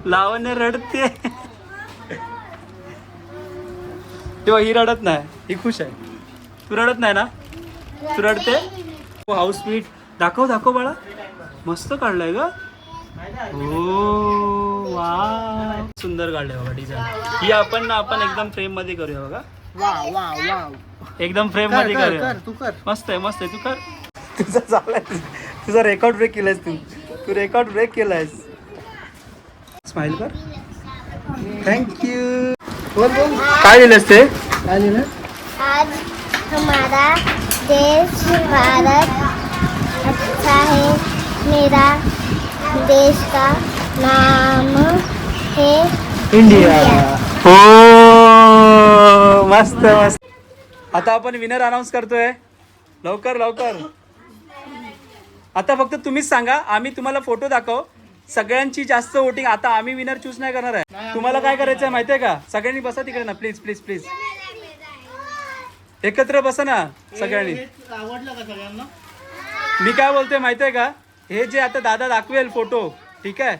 लावण्य रडते तेव्हा ही रडत नाही, ही खुश आहे. तू रडत नाही ना? तू रडते? हाऊस स्वीट दाखव दाखव बाळा, मस्त काढलंय ग. हो वा, सुंदर काढलंय बघा डिझाईन. ही आपण एकदम फ्रेम मध्ये करूया बघा. वाव वाव वाव, एकदम फ्रेम मध्ये करूया. तू कर. मस्त आहे मस्त आहे, तू कर. तुझा चाललाय, तुझा रेकॉर्ड ब्रेक केलायस तू रेकॉर्ड ब्रेक केलायस. स्माइल कर. थँक्यू. बोल बोल, काय दिलंस ते? काय लिहिलं? आज हमारा देश भारत अच्छा है, मेरा देश का नाम है इंडिया. हो मस्त मस्त. आता आपण विनर अनाऊन्स करतोय. लवकर लवकर. आता फक्त तुम्हीच सांगा, आम्ही तुम्हाला फोटो दाखव. सगळ्यांची जास्त वोटिंग. आता आम्ही विनर चूज नाही करणार आहे. तुम्हाला काय करायचं आहे माहितीये का? सगळ्यांनी बसा तिकडे ना, प्लीज प्लीज प्लीज. एकत्र बसा ना सगळ्यांनी. आवडलं का सगळ्यांना? मी काय बोलतोय माहितीये का? हे जे आता दादा दाखवेल फोटो, ठीक आहे,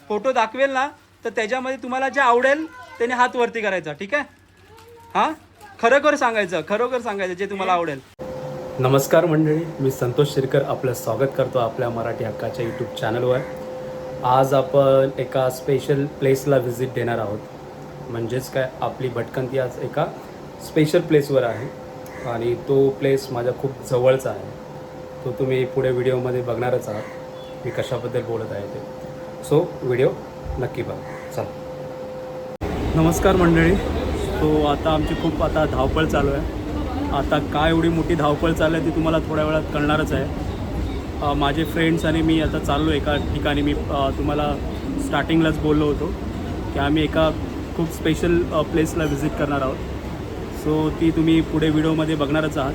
फोटो दाखवेल ना, तर त्याच्यामध्ये तुम्हाला जे आवडेल त्याने हात वरती करायचा, ठीक आहे? हां, खरोखर सांगायचं जे तुम्हाला आवडेल. नमस्कार मंडळी, मी संतोष शिरकर आपलं स्वागत करतो आपल्या मराठी हक्काच्या यूट्यूब चॅनलवर. आज आपण एका स्पेशल प्लेसला व्हिजिट देणार आहोत. म्हणजेच काय, आपली भटकंती आज एका स्पेशल प्लेसवर आहे आणि तो प्लेस माझ्या खूप जवळचा आहे. तो तुम्ही पुढे व्हिडिओमध्ये बघणारच आहात मी कशाबद्दल बोलत आहे ते. सो व्हिडिओ नक्की बघा. चला. नमस्कार मंडळी. तो आता आमची खूप धावपळ चालू आहे. आता काय एवढी मोठी धावपळ चालू आहे ती तुम्हाला थोड्या वेळात कळणारच आहे. माझे फ्रेंड्स आणि मी आता चाललो एका ठिकाणी. मी तुम्हाला स्टार्टिंगलाच बोललो होतो की आम्ही एका खूप स्पेशल प्लेसला व्हिजिट करणार आहोत. सो ती तुम्ही पुढे व्हिडिओमध्ये बघणारच आहात.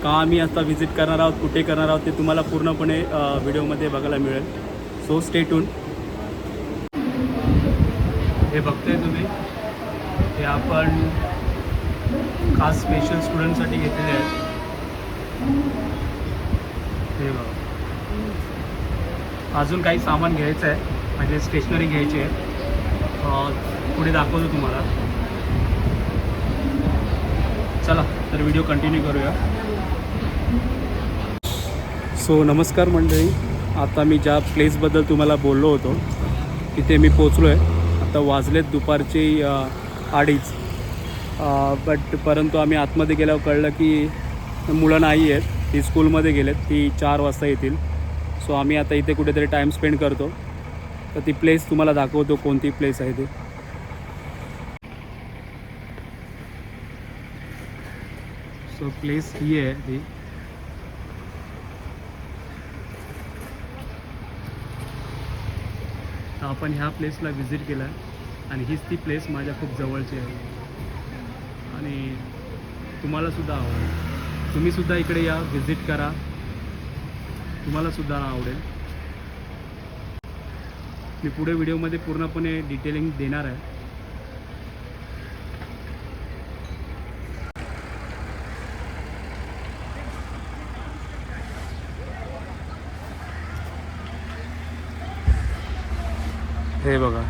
का आम्ही आता व्हिजिट करणार आहोत, कुठे करणार आहोत ते तुम्हाला पूर्णपणे व्हिडिओमध्ये बघायला मिळेल. So stay tune. हे बघताय तुम्ही, हे आपण खास स्पेशल स्टुडंटसाठी घेतलेले आहेत. हे बघा. अजून काही सामान घ्यायचं आहे, म्हणजे स्टेशनरी घ्यायची आहे. पुढे दाखवतो तुम्हाला. चला तर व्हिडिओ कंटिन्यू करूया. सो नमस्कार मंडळी. आता मी ज्या प्लेसबद्दल तुम्हाला बोललो होतो तिथे मी पोचलो आहे. आता वाजलेत दुपारचे 2:30. परंतु आम्ही आतमध्ये गेल्यावर कळलं की मुलं नाही आहेत, ती स्कूलमध्ये गेलेत, ती 4 वाजता येतील. सो आम्ही आता इथे कुठेतरी टाईम स्पेंड करतो. तर ती प्लेस तुम्हाला दाखवतो कोणती प्लेस आहे ते. सो प्लेस ही आहे ती. तर आपण ह्या प्लेसला व्हिजिट केला आणि हीच ती प्लेस माझ्या खूप जवळची आहे आणि तुम्हालासुद्धा आवडेल. तुम्हीसुद्धा इकडे या, व्हिजिट करा, तुम्हालासुद्धा आवडेल. मी पुढे व्हिडिओमध्ये पूर्णपणे डिटेलिंग देणार आहे. हे बघा.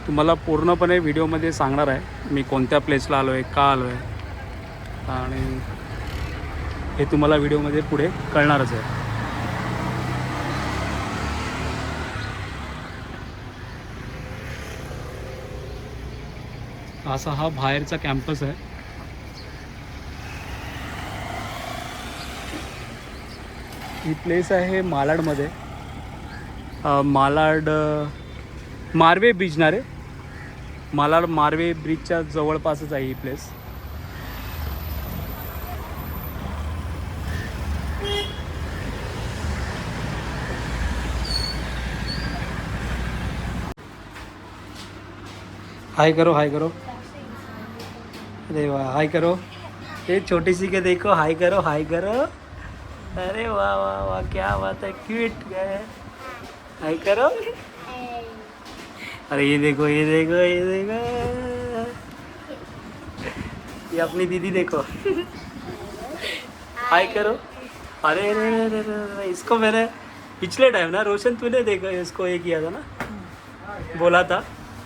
तुम्हाला पूर्णपणे व्हिडिओमध्ये सांगणार आहे मी कोणत्या प्लेसला आलो आहे, का आलो आहे, आणि हे तुम्हाला व्हिडिओमध्ये पुढे कळणारच आहे. असा हा बाहेरचा कॅम्पस आहे. ही प्लेस आहे मालाडमध्ये. मालाड मारवे ब्रिज ना रे, मालाड मारवे ब्रिजच्या जवळपासच आहे ही प्लेस. हाय करो, हाय करो. अरे वाह, हाय करो. ये छोटी सी के देखो, हाय करो, हाय करो. अरे वाह वाह वाह, क्या बात है, क्यूट है. हाय करो. अरे ये देखो ये देखो ये देखो, ये अपनी दीदी देखो, हाय करो। अरे अरे अरे अरे, इसको मैंने पिछले टाइम ना रोशन तूने देखा इसको ये किया था ना, बोला था,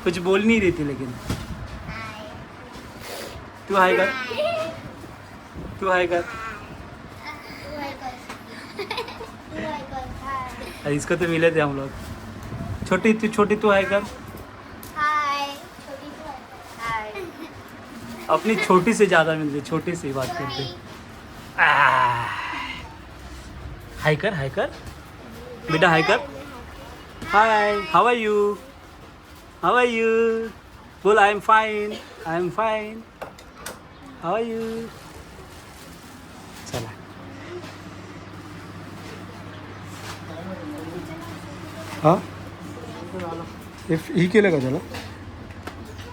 कुछ बोल नहीं रही थी लेकिन। तू हाय कर, तू हाय कर। अरे इसको तो मिले थे हम लोग। छोटी तू हाय कर। हाय अपनी छोटी से ज़्यादा मिलती, छोटी सी बात करते। हाय कर बेटा, हाय कर। Hi, how are you, how are you, बोल I am fine, I am fine, how are you. चला हां, ही केलं का त्याला?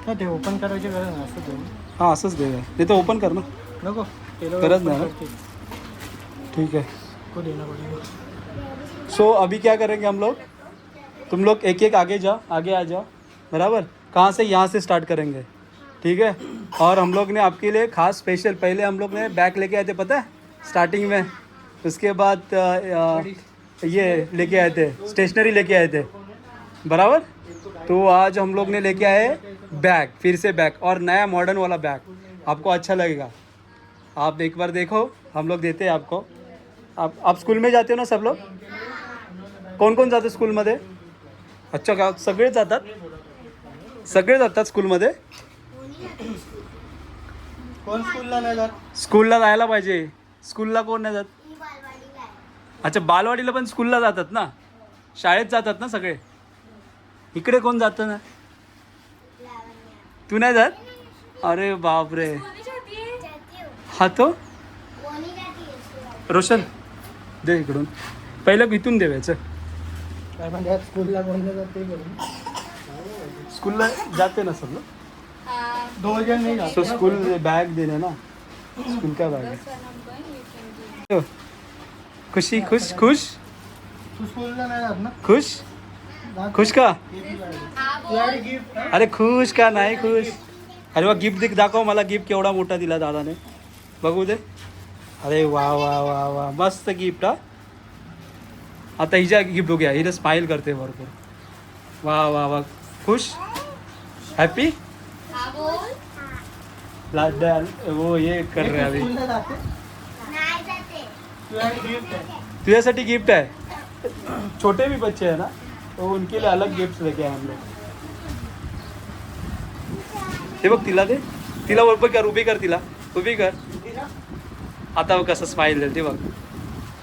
नाही ते ओपन करायची गरज नाही असं देऊ. हां असंच दे, ते तर ओपन कर ना. नको गरज नाही ना? ठीक है. को देना पड़ेगा. सो अभी क्या करेंगे हम लोग, तुम लोग एक एक आगे जाओ, आगे आ जाओ, बराबर. कहाँ से? यहाँ से स्टार्ट करेंगे, ठीक है. और हम लोग ने आपके लिए खास स्पेशल, पहले हम लोग ने बैग लेके आए थे पता है स्टार्टिंग में, उसके बाद ये लेके आए थे, स्टेशनरी लेके आए थे, बराबर. तो आज हम लोग ने लेके आए बैग, फिर से बैग, और नया मॉडर्न वाला बैग. आपको अच्छा लगेगा, आप एक बार देखो, हम लोग देते हैं आपको. आप स्कूल में जाते हो ना सब लोग? कोण कोण जातं स्कूलमध्ये? अच्छा का सगळे जातात? सगळे जातात स्कूलमध्ये? कोण स्कूलला नाही जात? स्कूलला जायला पाहिजे. स्कूलला कोण नाही जात? अच्छा बालवाडीला पण स्कूलला जातात ना, शाळेत जातात ना सगळे. इकडे कोण जातं ना? तू नाही जात? अरे बापरे. हा तो रोशन दे इकडून, पहिलं इथून देवायचं. काय म्हणजे स्कूलला कोण नाही जात ते बोलून. स्कूलला जाते ना सब लोग. 2 जण नाही जात. सो स्कूल बैग देना ना, स्कूल का बैग है. खुशी खुश खुश तू स्कूलला नाही जात ना? खुश खुश का? तुझ्याकडे गिफ्ट. अरे खुश का नाही खुश? अरे वा गिफ्ट दाखव मला, गिफ्ट केवढा मोठा दिला दादाने, बघू दे. अरे वा वा वा वा, मस्त गिफ्ट. हा आता हिच्या गिफ्ट बघूया, हिला स्माइल करते भरपूर. वा वा वा, खुश, हॅपी. वो ये कर रहे अभी. स्कूलला जाते. तुझ्याकडे गिफ्ट आहे. तुझ्यासाठी गिफ्ट आहे. छोटे भी बच्चे हैं ना, तो उनके लिए अलग गिफ्ट लेके आए हम लोग. हे बघ तिला दे, तिला उभी कर, उभी कर, तिला उभी कर. आता बघ कसं स्माईल देते बघ.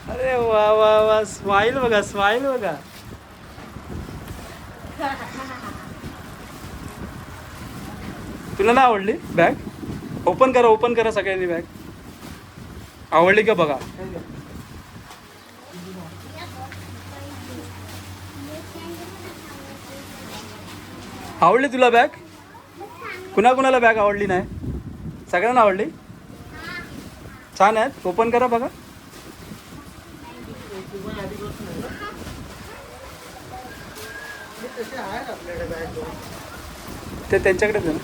अरे वा वा वा, स्माईल बघा, स्माईल बघा. तुला नाही आवडली बॅग? ओपन करा सगळ्यांनी बॅग. आवडली का बघा. आवडली तुला बॅग? कुणाकुणाला बॅग आवडली नाही? सगळ्यांना आवडली? छान आहेत. ओपन करा बघा. तसे आहेत आपल्याकडे बॅग. ते त्यांच्याकडेच आहे ना.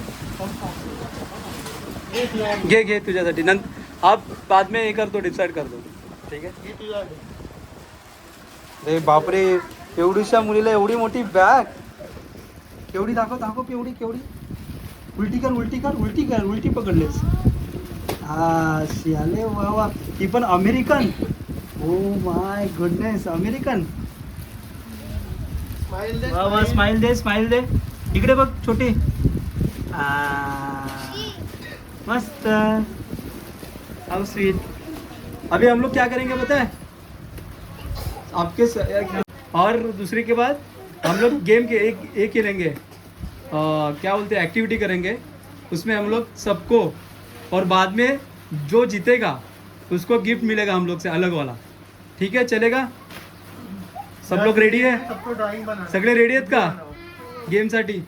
घे तुझ्यासाठी. आप बाद में हे करतो, डिसाईड करतो, ठीक आहे. अरे बापरे, एवढीशा मुलीला एवढी मोठी बॅग. केवढी दाखव केवढी. उलटी कर, उलटी पकडलेस. हा शियाले वा वा. ही पण American. Oh my goodness, American. वा वा, स्माइल दे. इकडे बघ छोटी. मस्त. हाउ स्वीट. अभी हम लोग क्या करेंगे पता है आपके और दूसरे के बाद हम लोग गेम के एक खेलेंगे, क्या बोलते हैं, एक्टिविटी करेंगे. उसमें हम लोग सबको, और बाद में जो जीतेगा उसको गिफ्ट मिलेगा हम लोग से अलग वाला. ठीक है, चलेगा? सब लोग रेडी है? सबको ड्राइंग बना. सगळे रेडी आहेत का गेमसाठी?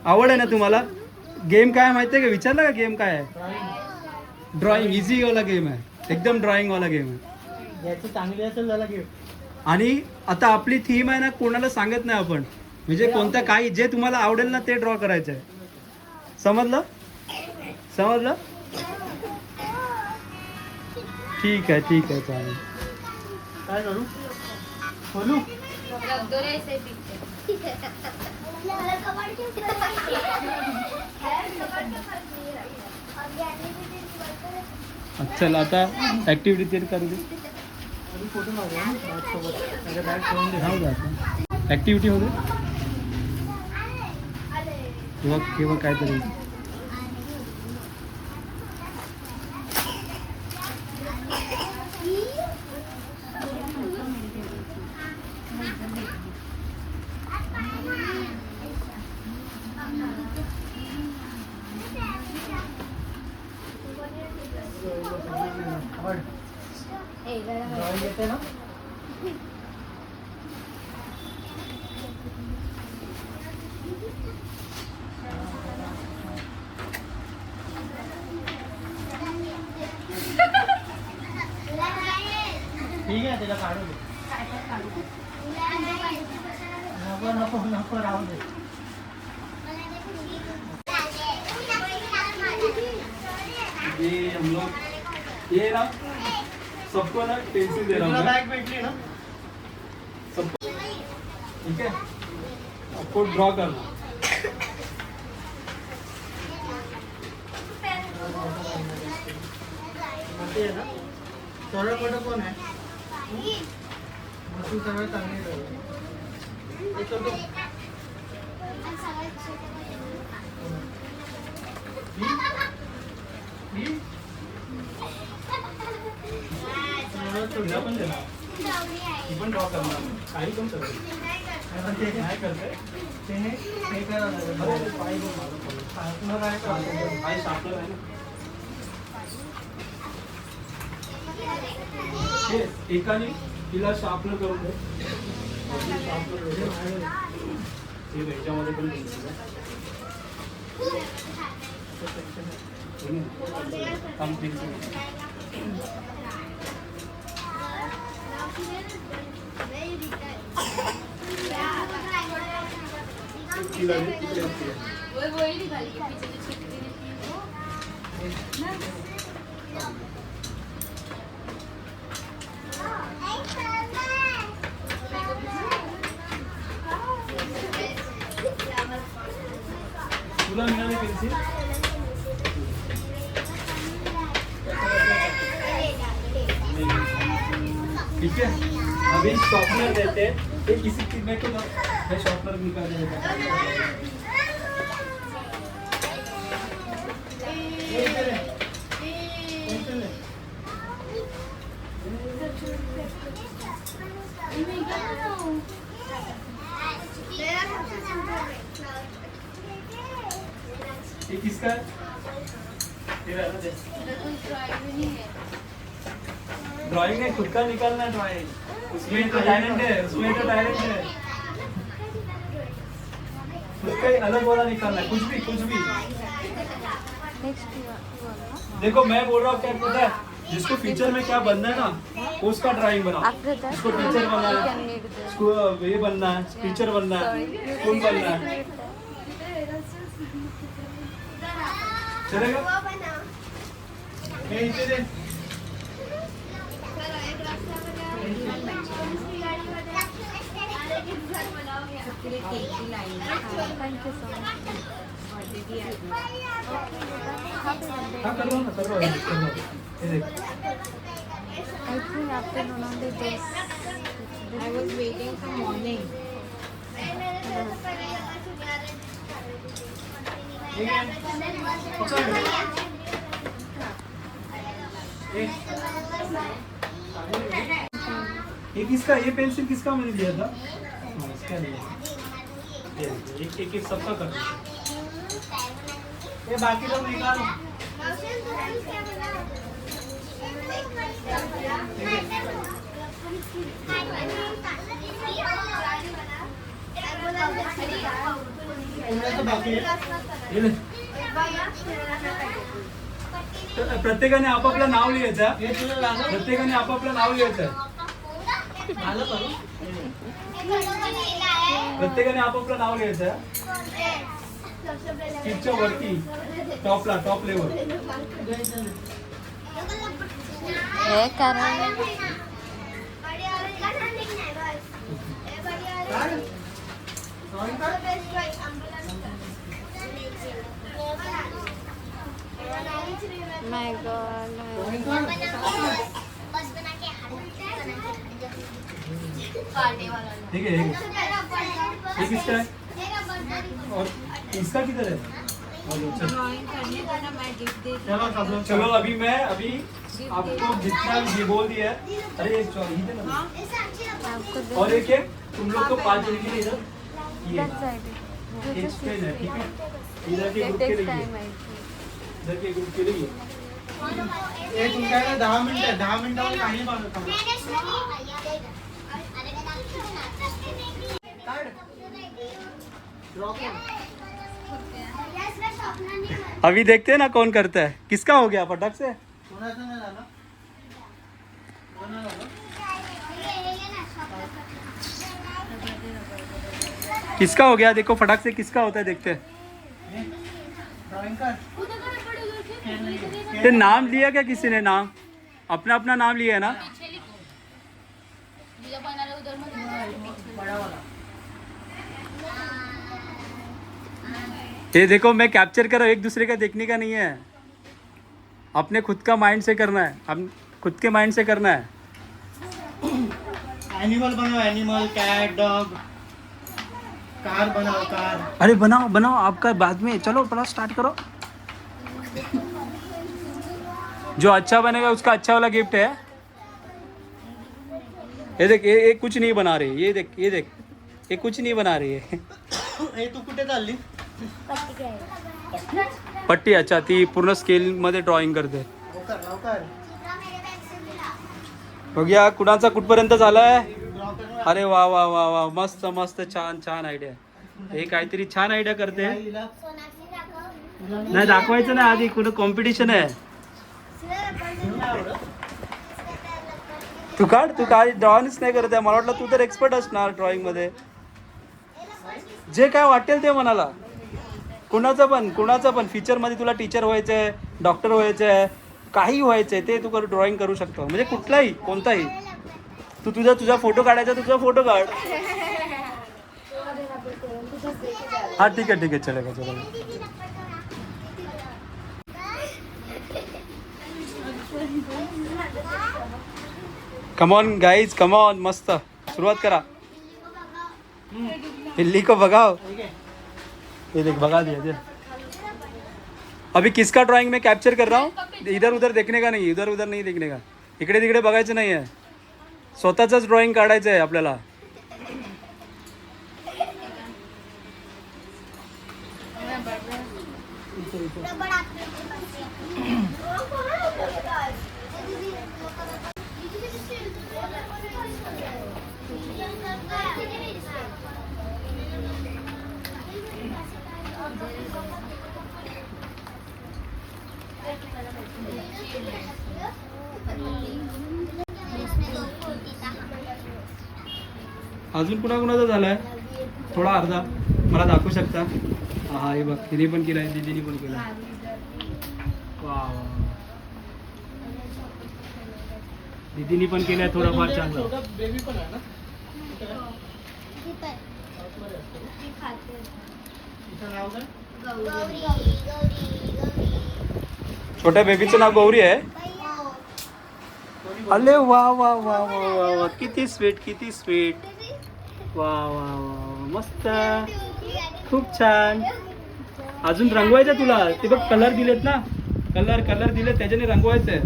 आवड आहे ना तुम्हाला? गेम काय माहिती आहे का? विचारला का गेम काय आहे? ड्रॉइंग. इझी वाला गेम आहे, एकदम ड्रॉइंग वाला गेम आहे. याचं चांगली असेल त्याला गिफ्ट. आणि आता आपली थीम आहे ना, कोणाला सांगत नाही आपण. म्हणजे कोणतं काही जे तुम्हाला आवडेल ना ते ड्रॉ करायचं आहे. समजलं समजलं. ठीक आहे चालेल. काय करू बोलू चल आता ऍक्टिव्हिटी करू दे. फोटो माझ्या बॅग ठेवून दे. राहू दे ऍक्टिव्हिटी होते किंवा काहीतरी. ड्रॉइंग येते ना. ठीक आहे त्याला काढू दे. नको राहू दे. ये हम लोग ये ना सबको ना पेंसिल दे रहा हूँ तुला मैं. बॅग भेटली ना. सबको ठीक है. आपको ड्रॉ करना. मोठी आहे ना. सर्व मोठं कोण आहे. तू सगळं चांगली ठेव. तिला पण दे ना. ती पण ड्रॉ करणार काही पण सगळं नाही करते. हे करावं लागेल. तुला काय करावं. काही शार्पनर आहे ना. हे एकाने तिला शार्पनर करून दे. शार्पनर हे ह्याच्यामध्ये पण काम तुला मिळाली पेन्सिल. ठीक है. अभी शॉर्पनर देते हैं. ये किसी चीज में तो मैं शॉर्पनर निकाल देता. ये किसका है? तेरा है ना दे. ड्राइंग है खुद का निकालना है ड्राइंग. उसमें तो टैलेंट है. खुद का ही अलग वाला निकालना है. कुछ भी देखो मैं बोल रहा हूँ क्या पता है. जिसको फ्यूचर में क्या बनना है ना वो उसका ड्राइंग बनाओ. जिसको टीचर बनना है, उसको ये बनना है, टीचर बनना है, कौन बनना है. चलेगा. हे इथे दे. हाँ कर लो ना. ये देख. I think afternoon only this. I was waiting for morning. ये किसका. ये पेंसिल किसका मैंने दिया था. हाँ, इसका दिया. एक सबका कर. हे बाकी लोग निकालो. बाकी ये ले. तर प्रत्येकाने आपापलं नाव लिहायचं. हे तुला लागलं. प्रत्येकाने आपापलं नाव लिहायचं. झालं करू प्रत्येकाने आपापलं नाव लिहायचं सीटच्या वरती टॉप लेवल. हे कारण माय गॉड. ठीक है ये किसका है और इसका किधर है? ड्राइंग करने का ना मैं गिफ्ट दे चलो सब लोग चलो अभी आपको जितना ये बोल दिया है. अरे ये इधर ना. आपको और एक है तुम लोग को 5 जने के लिए इधर ये दैट साइड एक स्पेन है. ठीक है इधर के ग्रुप के लिए इधर के ग्रुप के लिए हे तुमच्याकडे 10 मिनिटामध्ये काही बनवतो अभी देखते हैं ना कौन करता है. किसका हो गया फटाक से? कोणाचं नाही झालं कोणाला झालं किसका हो गया देखो फटाक से किसका होता है देखते हैं. ड्रॉइंग कर ये नाम लिया क्या किसी ने? नाम अपना अपना नाम लिया है ना. बड़ा वाला ये देखो मैं कैप्चर कर रहा हूँ. एक दूसरे का देखने का नहीं है. अपने खुद का माइंड से करना है. हम खुद के माइंड से करना है. एनिमल बनाओ एनिमल कैट डॉग कार बनाओ कार अरे बनाओ बनाओ आपका बाद में. चलो पहला स्टार्ट करो. जो अच्छा बनेगा उसका अच्छा वाला गिफ्ट है. ये देख ये कुछ नहीं बना रही. ये देख ये कुछ नहीं बना रही है. हे तू कुठे चालली पट्टी अच्छा ती पूर्ण स्केल मध्ये ड्रॉइंग करते. लवकर बघूया कुणाचा कुठपर्यंत झालाय. ड्रॉ कर अरे वा वा वा वा मस्त मस्त छान छान आयडिया. हे काहीतरी छान आयडिया करते. नाही दाखवायचं नाही आधी कुठं कॉम्पिटिशन आहे. तू काढ ड्रॉइंगच नाही करत आहे. मला वाटलं तू तर एक्सपर्ट असणार ड्रॉइंग मध्ये. जे काय वाटेल ते मनाला. कुणाचं पण फ्युचर मध्ये तुला टीचर व्हायचं आहे डॉक्टर व्हायचं आहे काही व्हायचं आहे ते तू ड्रॉइंग करू शकतो. म्हणजे कुठलाही कोणताही. तू तुझा फोटो काढायचा तुझा फोटो काढ. हा ठीक आहे चलेगा चलेगा. कमॉन गाइज कमॉन मस्त सुरुवात करा. बिल्ली को भगाओ. ये देख भगा दिया दे. अभी किसका ड्राइंग मैं कैप्चर कर रहा हूँ. इधर उधर देखने का नहीं. इधर उधर नहीं देखने का. इकडे तिकडे बघायचं नाही आहे. स्वतःच ड्रॉइंग काढायचं आहे आपल्याला. अजून कुणाकुणाचा झालाय थोडा अर्धा मला दाखवू शकता. हा हे बघ हिने पण केलाय दीदीने पण केलाय. वा दीदीने पण केलाय थोडाफार चांगला. बेबी पण आहे ना तिचं नाव काय छोट्या बेबीचं नाव गौरी आहे. अरे वा वा वा वा वा वा किती स्वीट. वा वा वा मस्त खूप छान. अजून रंगवायचं तुला. ते बघ कलर दिलेत ना. कलर दिलेत त्याच्याने रंगवायचंय.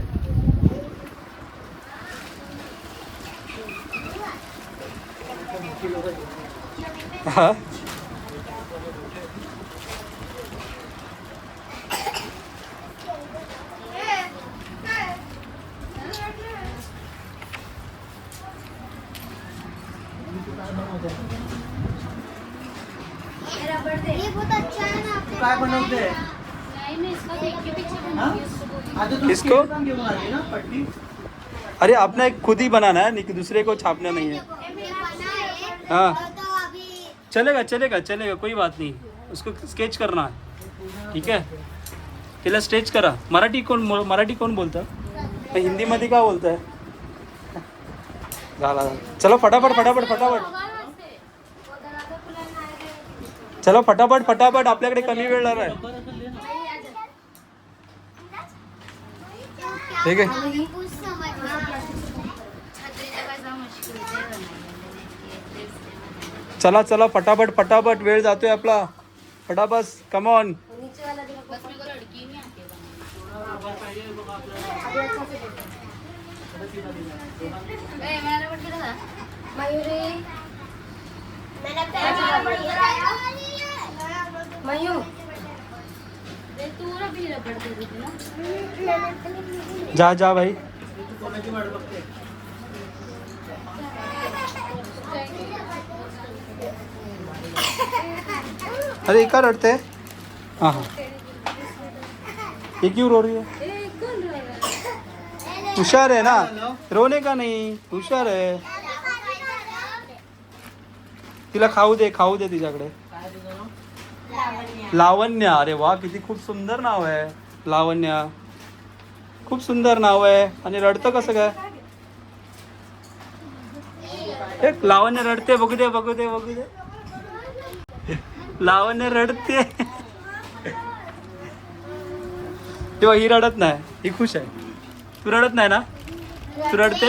हा ये बहुत अच्छा है ना. तू काय बनवते नहीं मैं इसका देख के पीछे हाँ? आता तू किसको? स्केल पण घेऊन आली ना पट्टी अरे अपना एक खुद ही बनाना है नहीं कि दूसरे को छापना नहीं है. हाँ चलेगा चलेगा चलेगा कोई बात नहीं. उसको स्केच करना है ठीक आहे. तिला स्केच करा. मराठी कोण बोलतं? हिंदीमध्ये काय बोलतंय? झाला चलो फटाफट फटाफट फटाफट. चलो फटाफट फटाफट आपल्याकडे कमी वेळ आहे. ठीक आहे चला चला फटाफट फटाफट वेळ जातोय आपला. फटाफट कम ऑन. जा जा भाई. अरे का रडते? हाँ हाँ ये क्यों रो रही है? हुशार है ना, रोने का नहीं, हुशार है. तिला खाऊ दे तिच्याकडे. लावण्य. अरे वा किती खूप सुंदर नाव आहे लावण्य. खूप सुंदर नाव आहे. आणि रडतं कसं काय? एक लावण्य रडते. बघू दे बघू दे बघू दे. लावण्य रडते. तेव्हा ही रडत नाही, ही खुश आहे. तू रडत नाही ना? तू रडते?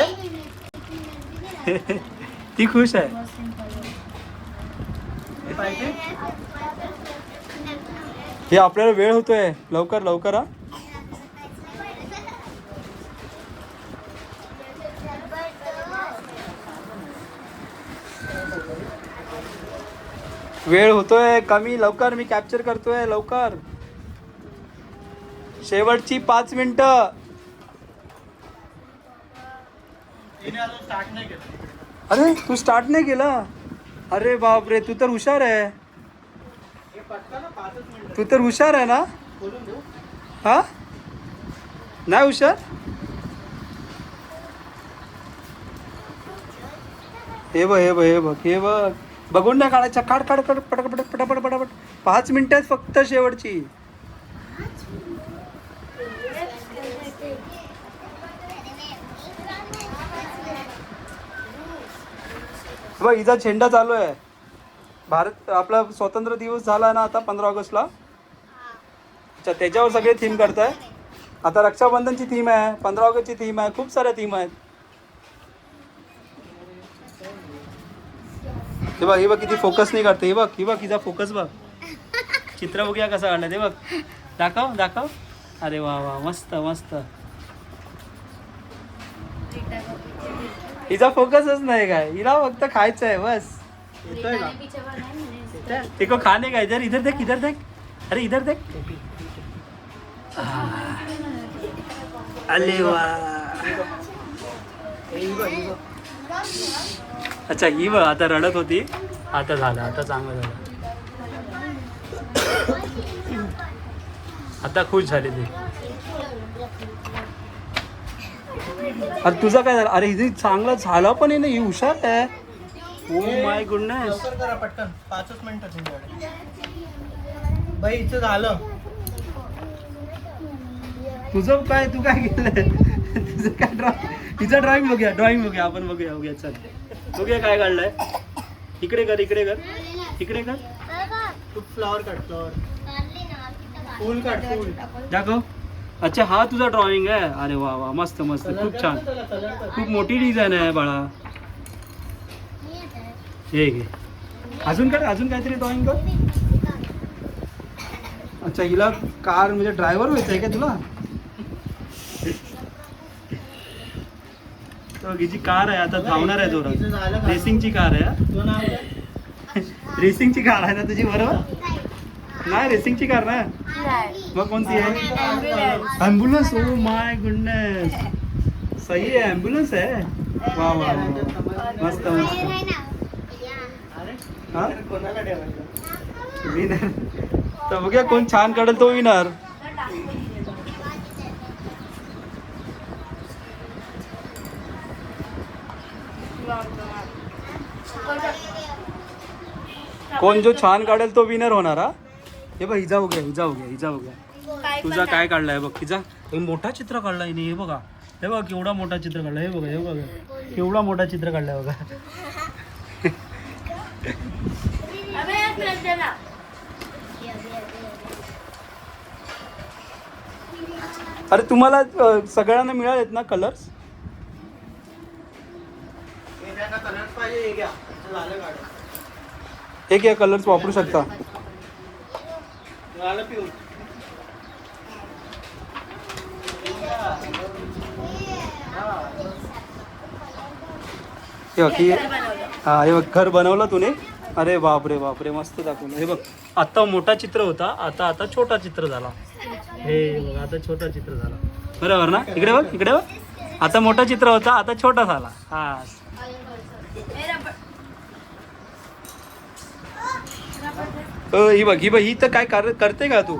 ती खुश आहे. हे आपल्याला वेळ होतोय. लवकर लवकर हा. वेळ होतोय कमी. लवकर मी कॅप्चर करतोय लवकर. शेवटची 5 मिनिटं. अरे तू स्टार्ट नाही केला? अरे बापरे तू तर हुशार आहे. तू तर हुशार आहे ना? हा नाही हुशार? हे बघ हे बघ हे बघ हे बघ. बघून नाही काढायचा. काढ काढ काढ पटापट पटापट पटापट. 5 मिनिटं आहेत फक्त शेवटची. बघ हिचा झेंडा चालू आहे. भारत आपला स्वातंत्र्य दिवस झाला ना आता 15 ऑगस्टला. अच्छा त्याच्यावर सगळे थीम करताय. आता रक्षाबंधनची थीम आहे, 15 ऑगस्टची थीम आहे, खूप साऱ्या थीम आहेत. हे बघ हे बघ किती फोकस नाही करते. हे बघ ही बघ हिचा फोकस बघ. चित्र बघूया कसं काढलं ते बघ. दाखव दाखव. अरे वा वा मस्त मस्त. हिचा फोकसच नाही काय. हिला फक्त खायचं आहे बस. देखो खाने का. इधर इधर देख इधर देख. अरे इधर देख. अरे वा. अच्छा ही बघ आता रडत होती. आता झालं. आता चांगलं झालं. आता खुश झाली ती. अरे तुझं काय झालं? अरे हिची चांगलं झालं पण आहे ना. ही हुशार आहे. Oh my goodness. लवकर करा पटकन. 5 मिनिटं तुमच्याकडे. बाई हिचं झालं. तुझं काय तू काय केलंय? तुझं काय तिचं ड्रॉइंग बघूया. ड्रॉइंग बघूया आपण. बघूया बघूया चल बघूया काय काढलंय. इकडे कर इकडे कर इकडे कर. तू फ्लॉवर काढ. फ्लॉवर फूल काढ. फूल दाखव. अच्छा हा तुझा ड्रॉइंग आहे. अरे वा वा मस्त मस्त खूप छान. खूप मोठी डिझाईन आहे बाळा. हे घे अजून काय. अजून काहीतरी ड्रॉइंग कर. अच्छा हिला कार म्हणजे ड्रायव्हर व्हायचं आहे का तुला? तर हिची कार आहे आता. धावणार आहे जोरात. रेसिंगची कार आहे. तुझं नाव काय? रेसिंगची कार आहे ना तुझी बरोबर? नाही रेसिंगची कार ना. मग कोणती आहे? ॲम्ब्युलन्स. Oh my goodness. सही आहे. ॲम्ब्युलन्स आहे. वा वा वा. मस्त मस्त. हा कोणाला ठेवायचं? विनर. तर बघूया कोण छान काढेल तो विनर. कोण जो छान काढेल तो विनर होणार हा. हे बघ हिजा हो गया हिजा हो गया हिजा हो गया. तुझा काय काढलाय बघ हिजा. हे मोठा चित्र काढलाय हिने. हे बघा हे बघा केवढा मोठा चित्र काढलाय. हे बघा हे बघा केवढा मोठा चित्र काढलाय बघा. अरे तुम्हाला सगळ्यांना मिळालेत ना कलर्स. एक या कलर्स वापरू शकता. हा हे बघ घर बनवलं तुने. अरे बापरे बापरे मस्त दाखवलं. हे बघ आता मोठा चित्र होता आता आता छोटा चित्र झाला. हे बघ आता छोटा चित्र झाला बरोबर ना. इकडे बघ इकडे बघ. आता मोठा चित्र होता आता छोटा झाला. हा ही बघ ही तर काय करते का तू.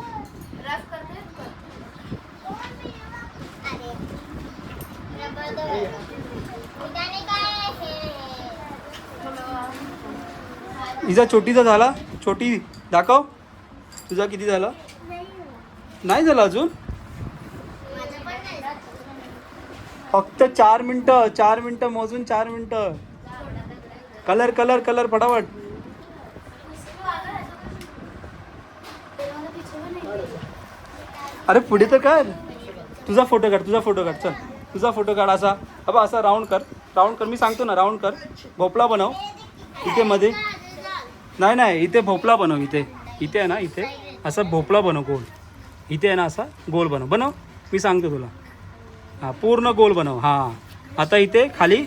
हिचा छोटीचा झाला. छोटी दाखव तुझा किती झाला. नाही झाला अजून. फक्त 4 मिनिटं मोजून 4 मिनिटं. कलर कलर कलर फटाफट. अरे पुढे तर कर. तुझा फोटो काढ चल. तुझा फोटो काढ असा. अब असा राऊंड कर मी सांगतो ना राऊंड कर. भोपळा बनव इथे मध्ये. नाही इथे भोपळा बनव. इथे आहे ना इथे असा भोपळा बनव गोल. इथे आहे ना असा गोल बनव मी सांगतो तुला. हां पूर्ण गोल बनव. हां आता इथे खाली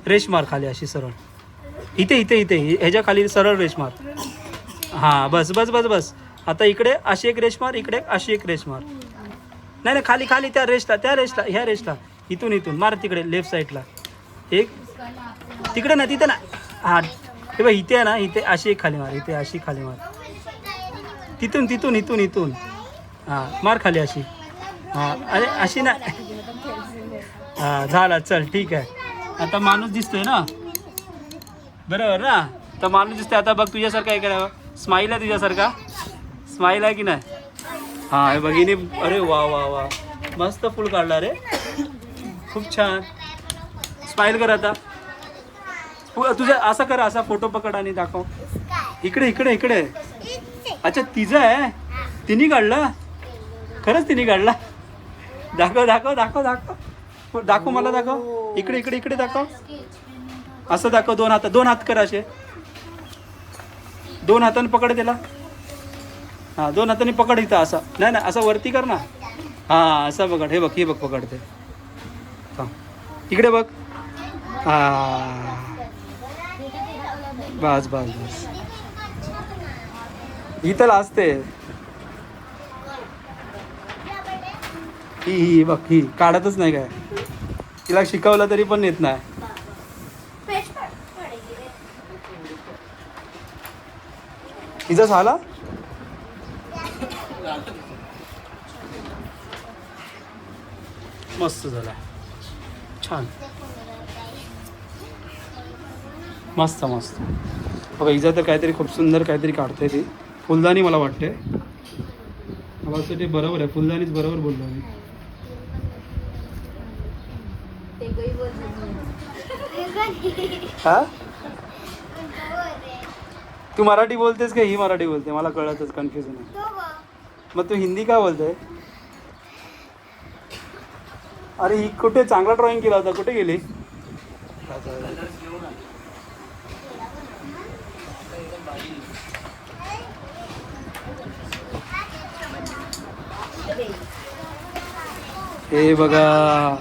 रेश मार खाली अशी सरळ. इथे ह्याच्या खाली सरळ रेश मार. हां बस बस बस बस. आता इकडे अशी एक रेश मार. इकडे अशी एक रेश मार. नाही खाली त्या रेशला ह्या रेशला इथून मार तिकडे लेफ्ट साईडला एक. तिकडे ना तिथे ना. हां हे बघ इथे आहे ना इथे अशी एक खाली मार. इथे अशी खाली मार. तिथून हां मार खाली अशी. हां अरे अशी ना. हां झाला चल ठीक आहे. आता माणूस दिसतोय ना बरोबर ना. तर माणूस दिसतोय. आता बघ तुझ्यासारखा आहे करावं. स्माईल आहे तुझ्यासारखा. स्माईल आहे की नाही. हां हे बघिनी. अरे वा वा वा मस्त फुल काढला रे. खूप छान. स्माईल कर आता. तुझं असं कर. असा फोटो पकड आणि दाखव. इकडे. अच्छा तिचं आहे. तिने काढला. खरंच तिने काढला. दाखव मला दाखव. इकडे दाखव. असं दाखव. दोन हात कर असे. 2 हाताने पकड त्याला. हां 2 हाताने पकड इथं असा. नाही असं वरती कर ना. हां असं पकड. हे बघ पकडते. हां इकडे बघ. हां बस ही तर असते. ही बघ ही काढतच नाही काय. तिला शिकवलं तरी पण येत नाही. हिचा झाला. मस्त झाला. छान मस्त बघा. हिचा तर काहीतरी खूप सुंदर काहीतरी काढते ती. फुलदाणी मला वाटते. मला वाटतं ते बरोबर आहे. फुलदाणीच बरोबर बोललो मी. हा तू मराठी बोलतेस का ही मराठी बोलते. मला कळतच कन्फ्युजन आहे. मग तू हिंदी का बोलते. अरे ही कुठे चांगला ड्रॉइंग केला होता. कुठे गेली. हे बघा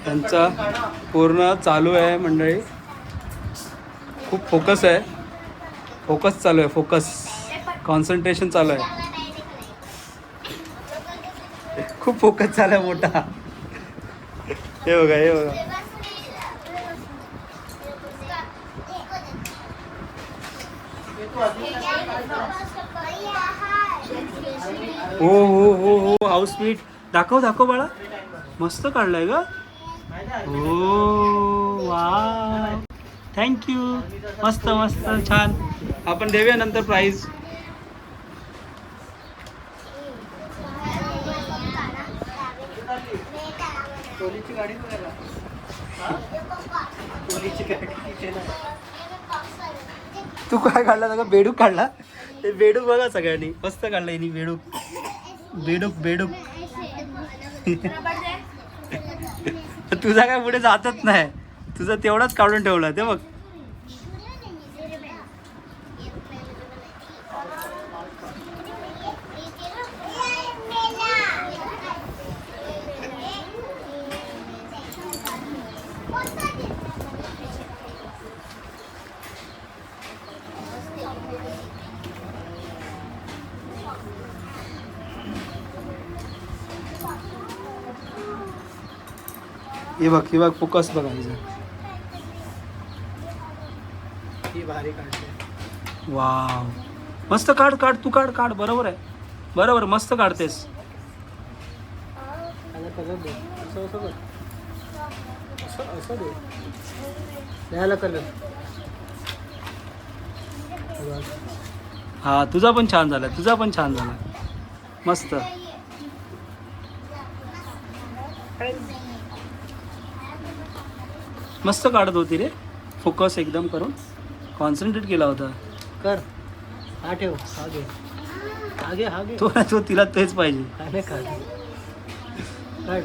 त्यांचा पूर्ण चालू आहे मंडळी. खूप फोकस चालू आहे. कॉन्सन्ट्रेशन चालू आहे. खूप फोकस चालू आहे मोठा. हे बघा हो हाऊस स्वीट. दाखव बाळा. मस्त काढलाय ग. हो वा, थँक्यू. मस्त मस्त छान. आपण देऊया नंतर प्राईज. पोलीसची गाडी बघायला. पोलीसची गाडी तिथे ना. तू काय काढला सगळं? बेडूक काढला. ते बेडूक बघा सगळ्यांनी मस्त काढलं यांनी. बेडूक बेडूक बेडूक. तुझा काय पुढे जातच नाही. तुझं तेवढंच काढून ठेवलं ते बघ. हे बघ फोकस बघायचं. ही भारी काढते. वाव, मस्त काढ काढ तू काढ काढ. बरोबर आहे, बरोबर मस्त काढतेस. त्याला कलर दे. असं असं कर. असं असं दे. द्यायला कलर. हा तुझा पण छान झाला, तुझा पण छान झाला. मस्त. मस्त काढत होती रे. फोकस एकदम करून कॉन्सन्ट्रेट केला होता. कर. हा ठेव. हा घे. हा घे. हा घे. तो तिला तेच पाहिजे. काय काढ. काढ.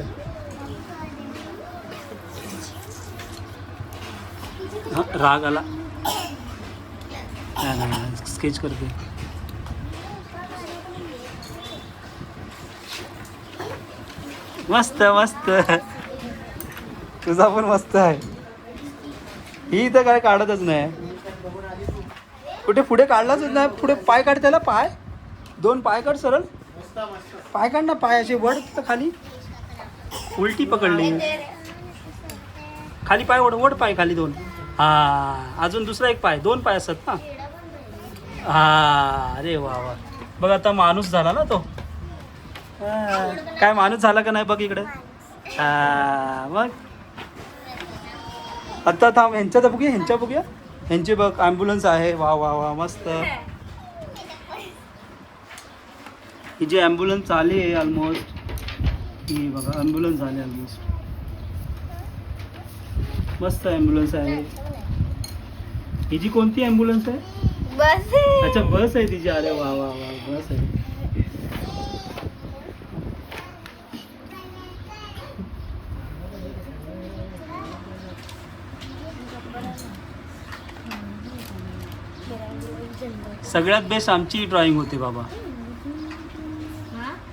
हा, राग आला. नाही स्केच करते. मस्त मस्त. तुझा पण मस्त आहे. ही तर काय काढतच नाही. कुठे पुढे काढलाच नाही. पुढे पाय काढ. त्याला पाय दोन पाय काढ सरळ. पाय काढ ना. पाय असे वड तर खाली. उलटी पकडली. खाली पाय वड. वड पाय खाली दोन. हा अजून दुसरा एक पाय. दोन पाय असतात ना. हा अरे वा वा. बघ आता माणूस झाला ना तो. काय माणूस झाला का नाही बघ इकडे. हा मग आता थांब. ह्यांच्या तर बघूया. ह्यांच्या बघूया. ह्यांची बघ ॲम्ब्युलन्स आहे. वा वा वा मस्त. ही जी ॲम्ब्युलन्स आली आहे ऑलमोस्ट. ही बघा ॲम्ब्युलन्स आली ऑलमोस्ट. मस्त ॲम्ब्युलन्स आहे. ही जी कोणती ॲम्ब्युलन्स आहे? बस अच्छा बस आहे तिची. अरे वा वा वा बस आहे. सगळ्यात बेस्ट आमची ड्रॉइंग होती बाबा.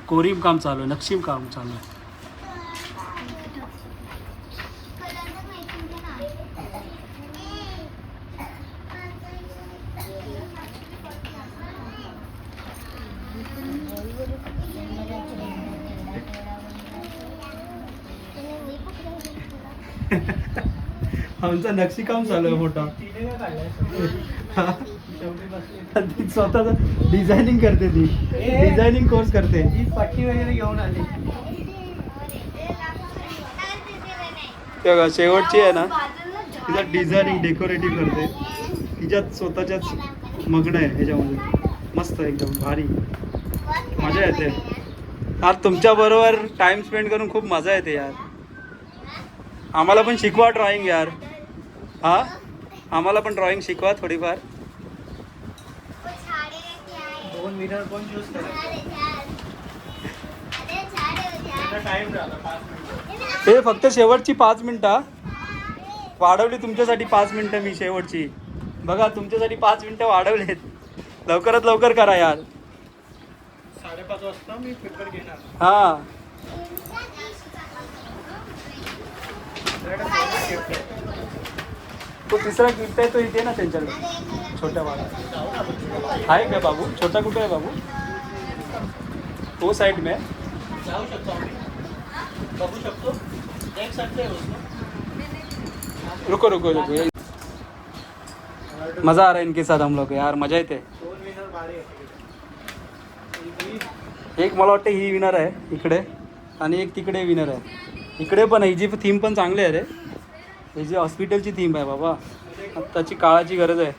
कोरीव काम चालू आहे. नक्षीम काम चालू आहे. आमचं नक्षीकाम चालू आहे मोठा. तिने काय काढलाय. ती स्वतः डिझायनिंग करते. ती डिझायनिंग कोर्स करते. ही पट्टी वगैरे घेऊन आली. ते बघा शेवटची आहे ना. तिचा डिझायनिंग डेकोरेटिव्ह करते. तिच्यात स्वतःच्याच मग्न आहे ह्याच्यामध्ये. मस्त एकदम भारी. मजा येते यार. तुमच्याबरोबर टाइम स्पेंड करून खूप मजा येते यार. आम्हाला पण शिकवा ड्रॉइंग यार. हा आम्हाला पण ड्रॉइंग शिकवा थोडीफार. 2 मिनट कोण चूज करेल. टाइम झाला 5 मिनिट. हे फक्त शेवटची 5 मिनिटं वाढवली तुमच्यासाठी. 5 मिनिटं मी शेवटची बघा तुमच्यासाठी 5 मिनिटं वाढवलेत. लवकरात लवकर करा यार. 5:30 वाजता मी पेपर घेणार. हा तो तिसरा गिफ्ट आहे तो इथे ना त्यांच्याकडे. छोट्या बाळा आहे का बाबू? छोटा कुठे आहे बाबू? तो साइड में जाऊ शकतो आम्ही. बघू शकतो. एक सकते हो. रुको रुको रुको. मजा आ रहा है इनके साथ हम लोग यार. मजा येते. 2 विनर भारी आहे. एक मला वाटतं ही विनर आहे इकडे आणि एक तिकडे विनर आहे. इकडे पण हिची थीम पण चांगली आहे रे. ही जी हॉस्पिटलची थीम आहे बाबा, आत्ताची काळाची गरज आहे.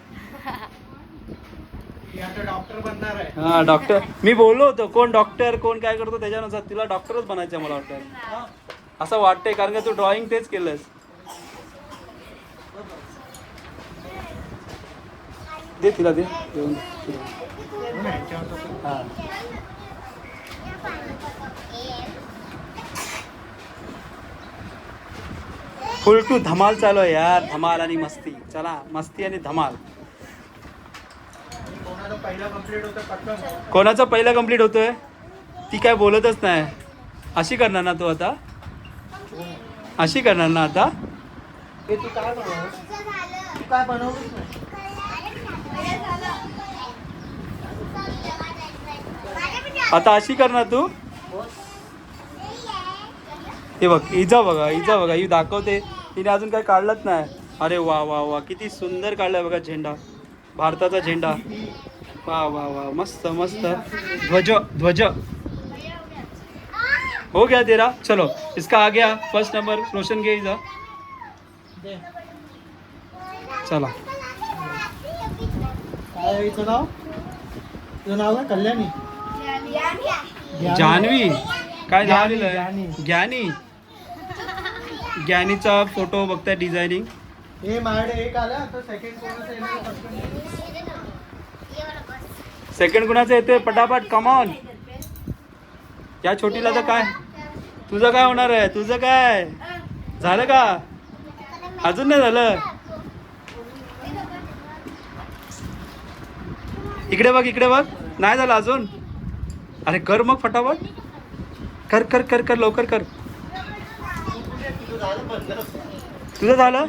आता डॉक्टर बनणार आहे. हा डॉक्टर, मी बोललो होतो कोण डॉक्टर कोण काय करतो त्याच्यानुसार तिला डॉक्टरच बनायचं आहे मला वाटतं. असं वाटतंय कारण का तू ड्रॉइंग तेच केलंस. दे तिला दे देऊन दे. हा फुल टू धमाल चालू आहे यार. धमाल आणि मस्ती. चला मस्ती आणि धमाल. पहिला कंप्लीट होतं पटकन. कोणाचा पहिला कंप्लीट होतोय ती काय बोलतच नाही. अशी करणार ना तू आता, अशी करणार ना आता. हे तू काय बनवलं? तू काय बनवलंच नाही. आता अशी करणार तू. हे बघ इजा बघा, इजा बघा, ही दाखवते. तिने अजून काही काढलंच नाही. अरे वा वा वा किती सुंदर काढलाय बघा झेंडा, भारताचा झेंडा. वा वा वा मस्त मस्त. ध्वज ध्वज. हो गया तेरा. चलो इसका आ गया फर्स्ट नंबर. रोशन घे इजा. दे. चला काय आहे हिचं नाव? तुझं नाव आहे कल्याणी. जान्हवी. काय नाव ज्ञानी, लिहिलंय? ज्ञानी. ज्ञानीचा फोटो बघताय डिझायनिंग. हे माझ्याकडे एक आलं आता सेकंड कोणाचं येणार पटकन. सेकंड कुणाचं येतोय पटापट कमॉन. या छोटीला तर काय, तुझं काय होणार आहे? तुझं काय झालं का? अजून नाही झालं. इकडे बघ, इकडे बघ. नाही झालं अजून. अरे कर मग फटाफट. कर कर कर कर लवकर कर. तुझं झालं?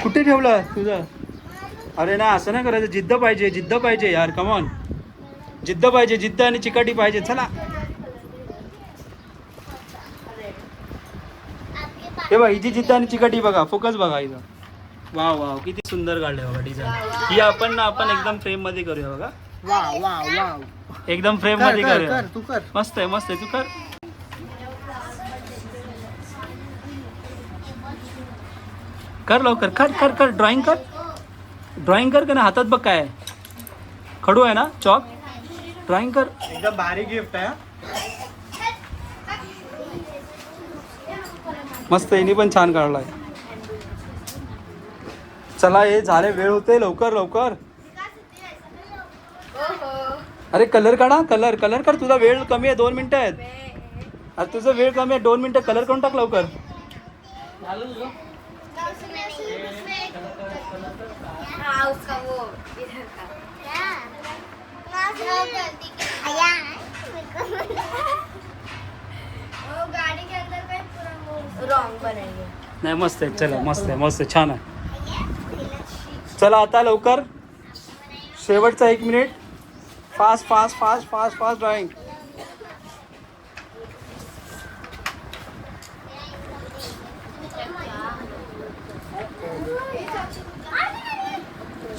कुठे ठेवलं तुझं? अरे ना असं नाही करायचं. जिद्द पाहिजे, जिद्द पाहिजे यार. कमॉन, जिद्द पाहिजे. जिद्द आणि चिकाटी पाहिजे. चला हे बघा हिची जिद्द आणि चिकाटी बघा. फोकस बघा हिचा. वा वा किती सुंदर काढलंय बघा डिझाईन. ही आपण एकदम फ्रेम मध्ये करूया बघा. वा वा वा. एकदम फ्रेम मध्ये कर करूया. कर तू कर. मस्त आहे मस्त आहे. तू कर. कर लवकर. कर कर कर. ड्रॉइंग कर. ड्रॉइंग कर का ना. हातात बघ काय आहे? खडू आहे ना, चॉक. ड्रॉइंग कर. एकदम भारी गिफ्ट आहे. मस्त. हिने पण छान काढलाय. चला हे झाले, वेळ होते. लवकर लवकर. अरे कलर काढा. कलर कलर कर. तुझा वेळ कमी आहे. 2 मिनिटं आहेत. अरे तुझा वेळ कमी आहे. 2 मिनिटं. कलर करून टाक लवकर. झालं तुझं? हाँ उसका वो इधर का वो गाड़ी के अंदर का पूरा वो रॉन्ग बनाएंगे. नाही मस्त आहे. चला मस्त आहे मस्त आहे. छान आहे. चला आता लवकर. शेवटचा 1 minute. Fast fast fast fast fast drawing.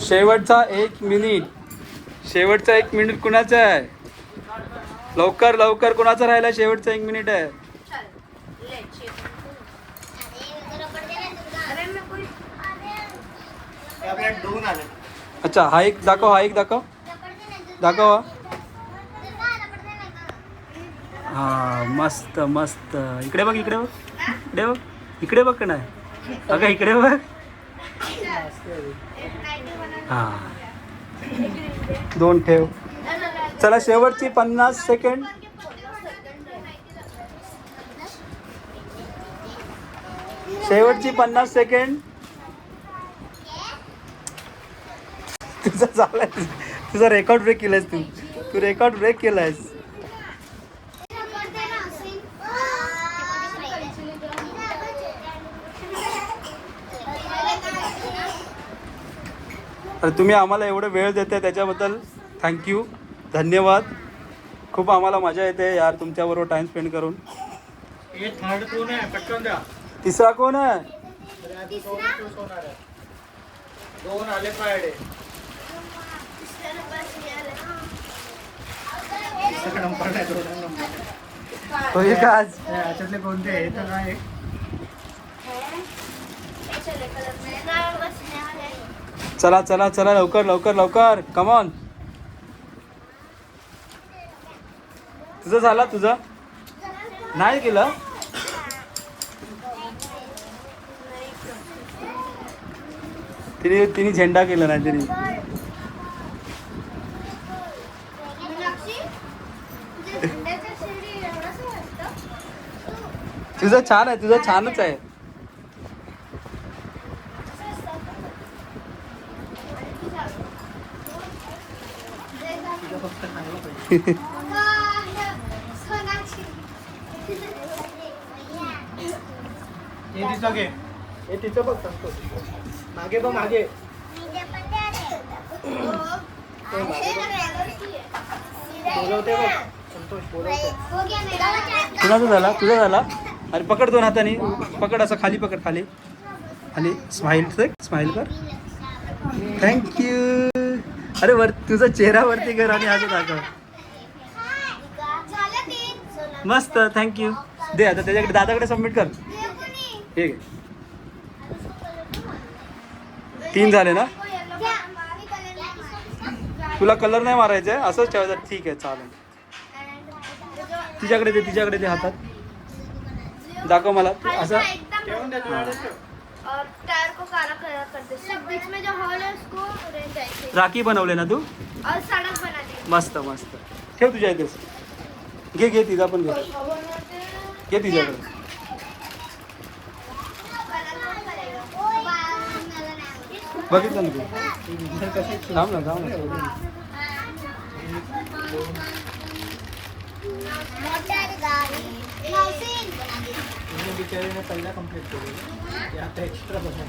शेवटचा 1 मिनिट. शेवटचा 1 मिनिट कुणाचा आहे? लवकर लवकर. कुणाचा राहिला? शेवटचा 1 मिनिट आहे. हे आपल्याला दोन आले. अच्छा हा एक दाखव. हा एक दाखव. दाखव. हा मस्त मस्त. इकडे बघ. इकडे बघ. इकडे बघ. इकडे बघ का नाही? अगं इकडे बघ. हा 2 ठेव. चला शेवटची 50 सेकंड. शेवटची 50 सेकंड. तुझा झालाय. तुझा रेकॉर्ड ब्रेक केलायस तू. तू रेकॉर्ड ब्रेक केलायस. अरे तुम्ही आम्हाला एवढं वेळ देताय त्याच्याबद्दल थँक्यू. धन्यवाद. खूप आम्हाला मजा येते यार तुमच्याबरोबर टाइम स्पेंड करून. हे थर्ड कोण आहे? पटकन द्या. तिसरा कोण आहे? दोन आले पायडे. तिसरा नंबर नाही, 2 नंबर. होईल का आज? याच्यातले कोणते आहे तर काय चला चला चला लवकर लवकर लवकर कमॉन. तुझं झाला तुझं नाही केलं. तिने झेंडा केला नाही तिने. तुझं छान आहे तुझं छानच आहे. हे तिचं घे हे तिचं बघ सांगतो मागे बघ मागे बोलवते बघ संतोष बोलवते कुणाचा झाला तुझा झाला. अरे पकड दोन हाताने पकड असं खाली पकड खाली आणि स्माइल कर. थँक्यू. अरे वर तुझा चेहरा वरती कर आणि असं दाखव. मस्त थँक्यू. दे आता त्याच्याकडे दादाकडे सबमिट कर. हे घे. 3 झाले ना. तुला कलर नाही मारायचा आहे असंच ठेवायचं. ठीक आहे चालेल. तिच्याकडे दे हातात दाखव मला असं. ठेवून दे तुला और टायर को काला कलर कर दे. सब बीच में जो हॉल है उसको ऑरेंज ऐसे राखी बनवले ना तू. और सड़क बना दे. मस्त मस्त. ठेव तुझ्या इथेच. घे तिचा पण घे तिच्याकडे. बघितलं ना तू. थांब ना. बिचारीने पहिला कंप्लीट केली आता एक्स्ट्रा बघा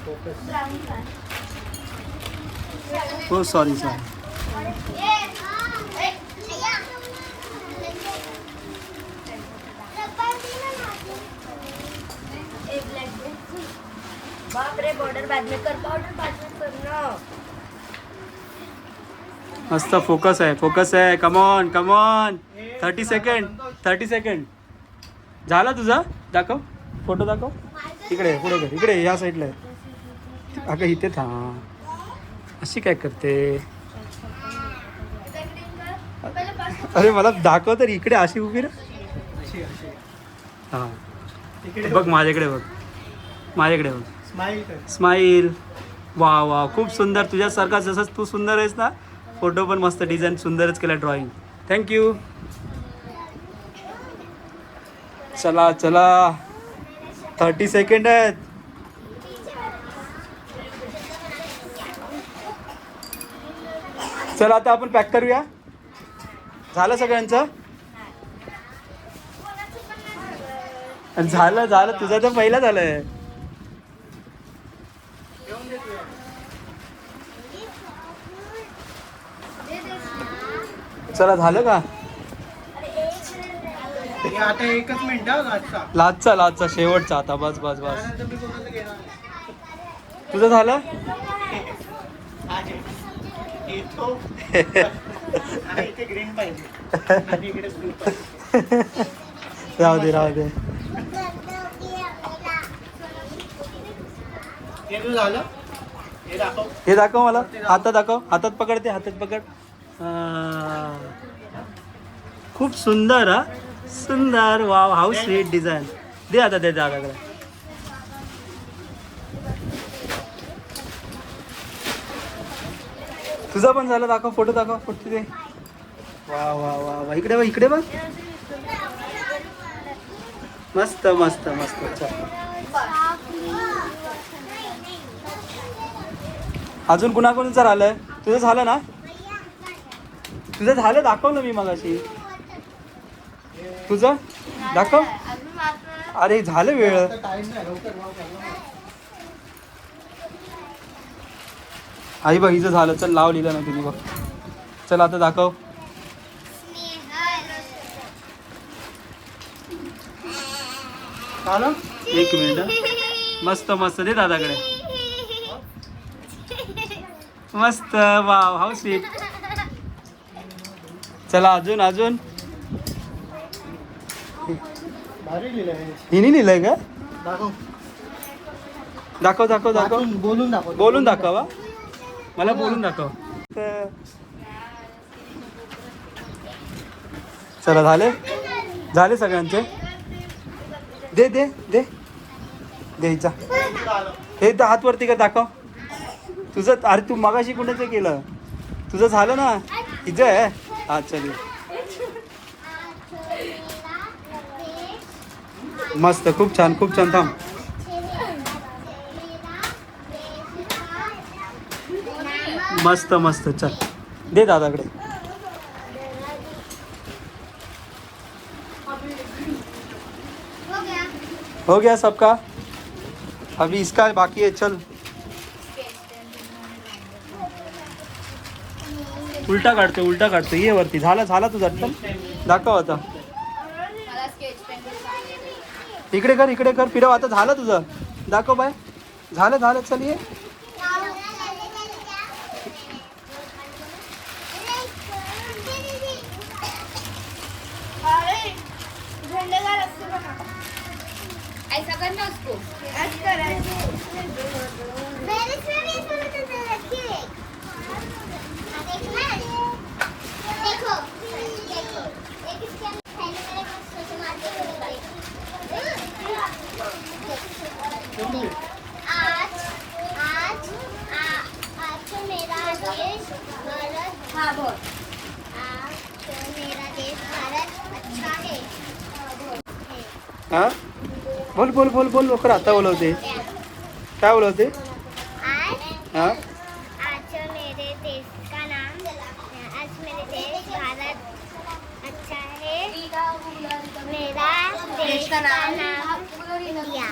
फोकस. हो सॉरी. बाप रे बॉर्डर बाद में कर. बॉर्डर बाद में करना. मस्त फोकस आहे. Come on 30 second. झाला तुझा. दाखव फोटो दाखव. इकडे पुढे कर. इकडे या साईडला आहे. अगं इथे थांब. अशी काय करते. अरे मला दाखव तर. इकडे अशी उभी रा. हां बघ माझ्याकडे बघ. स्माईल. वा खूप सुंदर. तुझ्यासारखा जसं तू सुंदर आहेस ना. फोटो पण मस्त. डिझाईन सुंदरच केला. ड्रॉइंग. थँक्यू. चला 30 सेकंड आहेत. चला आता आपण पॅक करूया. झालं सगळ्यांचं. झालं तुझं तर पहिला झालंय. चला झालं का. आता एकच मिनिट लाजचा शेवटचा आता. बस तुझं झालं. ग्रीन पाहिजे राहू दे. झालं हे दाखव मला. हातात पकड. खूप सुंदर. सुंदर. Wow how sweet design. दे आता ते दादाकडे. तुझा पण झाला. दाखव फोटो दे. वा इकडे बघ. मस्त. अजून कुणाकुणाचं राहिलंय. तुझं झालं ना. तुझं झालं दाखव ना. मी मगाशी तुझं दाखव. अरे झालं वेळ. आई बघ हिचं झालं. चल लाव लिहिलं ना तुम्ही बघ. चल आता दाखव. एक मिनिट. मस्त दे दादाकडे. मस्त. Wow how sweet. चला अजून भारी लिहिलं आहे. हिने लिहिलंय का? दाखव. दाखव दाखव दाखव वाचून, बोलून दाखव. बोलून दाखव हा. मला बोलून दाखव. चला झाले झाले सगळ्यांचे. दे दे दे दे जा. हे हात वरती कर दाखव तुझं. अरे तू मगाशी कुणाचं केलं? तुझं झालं ना? हिचं आहे. हा चल मस्त. खूप छान खूप छान. थांब. मस्त मस्त. चल दे दादाकडे. हो गया सबका. अभी इसका बाकी है. चल उलटा काढतो ये वरती. झाला झाला तुझा. चल दाखव आता. इकडे कर फिरव. आता झालं तुझं. दाखव बाय. झालं चल ये. ऐसा करना उसको. हाँ बोल बोल बोल बोल लवकर. आता बोलवते. काय बोलवते? हाँ आज मेरे देश का नाम, आज मेरे देश भारत अच्छा है. मेरा देश का नाम इंडिया.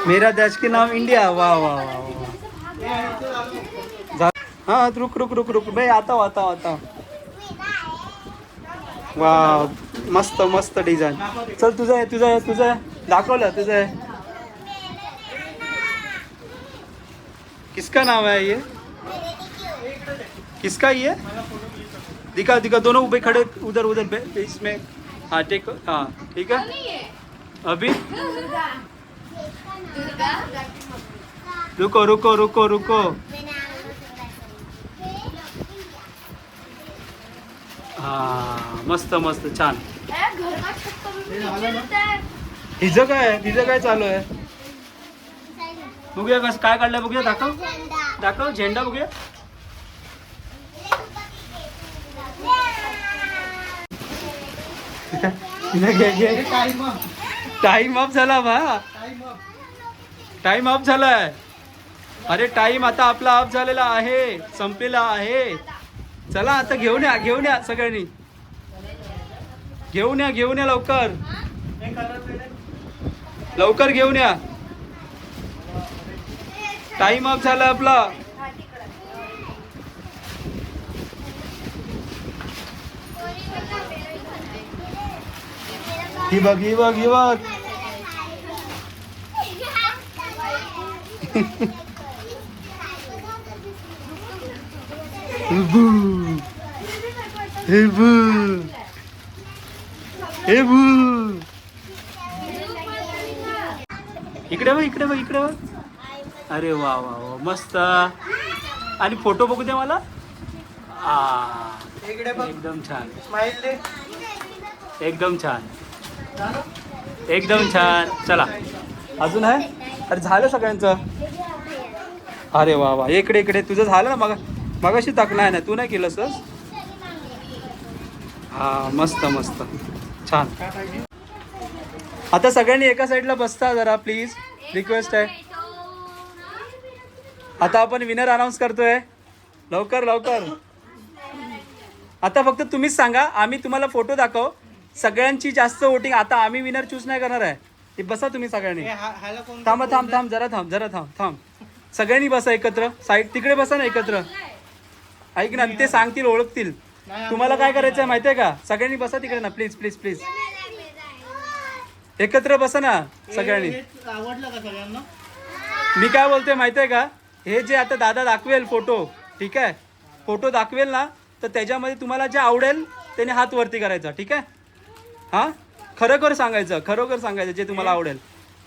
मेरा देश के नाम इंडिया. वाह वाह वाह. हाँ रुक बे. आता वाह मस्त डिझाईन. चल तुझं आहे. दाखवलं तुझं आहे. किसका नाम है ये? किसका ये? दिखा दोनों उभे खड़े उधर इसमें. हाँ टेक. हाँ ठीक है. अभी रुको. हाँ मस्त छान. तिचं काय चालू आहे? बघूया कसं काय काढलंय. बघूया. दाखव झेंडा. बघूया. टाइम ऑफ झाला बा. टाइम ऑफ झालाय. अरे टाइम आता आपला ऑफ झालेला आहे. संपलेला आहे. चला आता घेऊन या सगळ्यांनी. घेऊन या लवकर घेऊन या. टाइम ऑफ झाला आपला. ही बघ. इकडे बघ. अरे वा मस्त. आणि फोटो बघू दे मला. एकदम छान. स्माइल दे. एकदम छान. चला अजून आहे. अरे झालं सगळ्यांचं. अरे वा इकडे. तुझं झालं ना? मगाशी टाकणार ना तू? नाही केलं सर? हा मस्त छान. आता सगळ्यांनी एका साईडला बसता जरा प्लीज. रिक्वेस्ट आहे. आता आपण विनर अनाऊन्स करतोय. लवकर. आता फक्त तुम्हीच सांगा. आम्ही तुम्हाला फोटो दाखव. सगळ्यांची जास्त वोटिंग. आता आम्ही विनर चूज नाही करणार आहे. ते बसा तुम्ही सगळ्यांनी. थांब जरा थांब. सगळ्यांनी बसा एकत्र. साईड तिकडे बसा ना एकत्र. ऐक ना ते सांगतील, ओळखतील. तुम्हाला काय करायचं आहे माहितीये का? सगळ्यांनी बसा तिकडे ना प्लीज. एकत्र बसा ना सगळ्यांनी. आवडलं का सगळ्यांना? मी काय बोलतोय माहितीये का? हे जे आता दादा दाखवेल फोटो, ठीक आहे? फोटो दाखवेल ना, तर त्याच्यामध्ये तुम्हाला जे आवडेल त्याने हात वरती करायचा. ठीक आहे? हां खरोखर सांगायचं जे तुम्हाला आवडेल.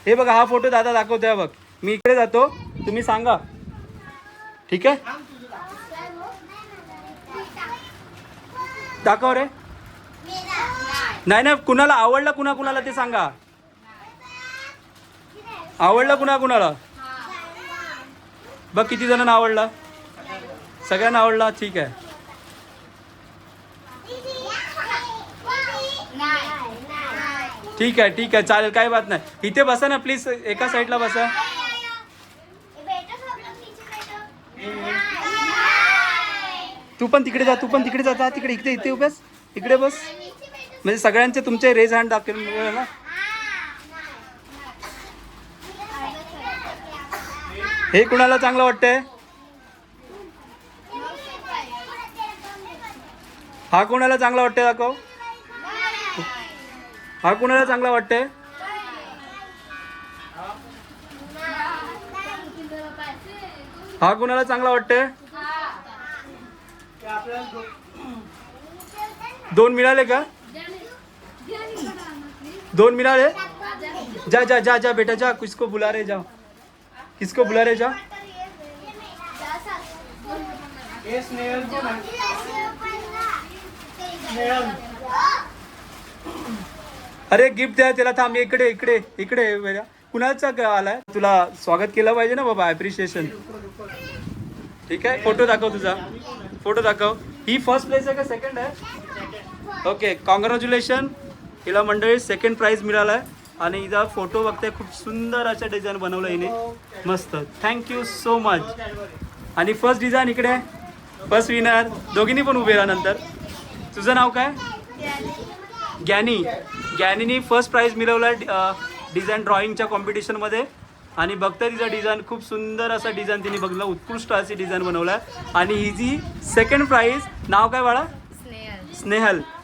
हे बघा हा फोटो दादा दाखवतोय बघ. मी इकडे जातो, तुम्ही सांगा. ठीक आहे, दाखव रे. नाही कुणाला आवडला, कुणाला ते सांगा. आवडला कुणाला बघ. किती जणांना आवडला? सगळ्यांना आवडला. ठीक आहे. ठीक आहे चालेल, काही बात नाही. इथे बसा ना प्लीज, एका साईडला बसा. तू पण तिकडे जा तिकडे इथे उभ्यास, इकडे बस. म्हणजे सगळ्यांचे तुमचे रेज हँड दाखवून ना. हे कुणाला चांगलं वाटतंय? हा कोणाला चांगला वाटतंय दाखव. हा कोणाला चांगला वाटतंय? हा कोणाला चांगला वाटतंय? 2 मिळाले का? 2 मिळाले? जा बेटा जा. किसको बुला रहे जा. अरे गिफ्ट द्या त्याला. थांब, इकडे बेटा. कुणाचा आलाय? तुला स्वागत केलं पाहिजे ना बाबा, ॲप्रिशिएशन. ठीक आहे, फोटो दाखव तुझा. ही फर्स्ट प्लेस आहे का सेकंड आहे? Okay, congratulation. हिला मंडळी सेकंड प्राइज मिळाला आहे. आणि हिचा फोटो बघते, खूप सुंदर अशा डिझाईन बनवलं हिने, मस्त. Thank you so much. आणि फर्स्ट डिझाईन इकडे, फर्स्ट विनर. दोघींनी पण उभे राहा नंतर. तुझं नाव काय? ज्ञानीने फर्स्ट प्राइज मिळवला डिझाईन ड्रॉइंगच्या कॉम्पिटिशनमध्ये. आणि बघता तिचा डिझाईन खूप सुंदर असा डिझाईन तिने बघला, उत्कृष्ट अशी डिझाईन बनवला. आणि हिची सेकंड प्राइज. नाव काय बाळा?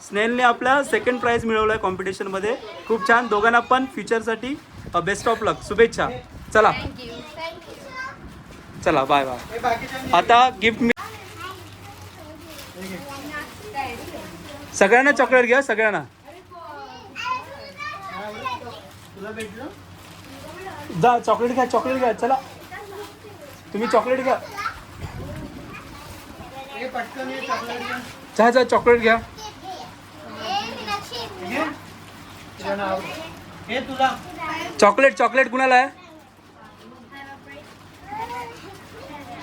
स्नेहलने आपला सेकंड प्राइज मिळवला आहे कॉम्पिटिशनमध्ये. खूप छान. दोघांना पण फ्युचरसाठी बेस्ट ऑफ लक, शुभेच्छा. चला बाय. आता गिफ्ट सगळ्यांना चॉकलेट घ्या, सगळ्यांना. जा चॉकलेट घ्या. चला तुम्ही चॉकलेट घ्या. जा चॉकलेट घ्या. चॉकलेट कुणाला आहे?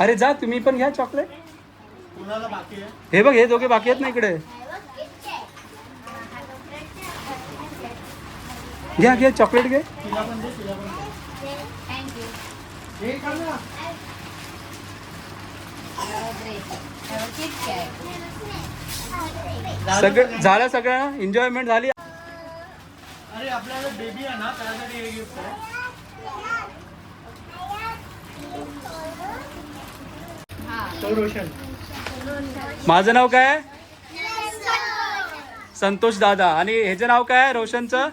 अरे जा तुम्ही पण घ्या चॉकलेट. हे बघ, हे दोघे बाकी आहेत ना इकडे. घ्या चॉकलेट घे. झालं सगळं, एन्जॉयमेंट झाली. अरे आपल्याला बेबी आहे ना, त्यासाठी हे गिफ्ट आहे. रोशन. माझं नाव काय? संतोष दादा. आणि ह्याचं नाव काय? रोशनचं.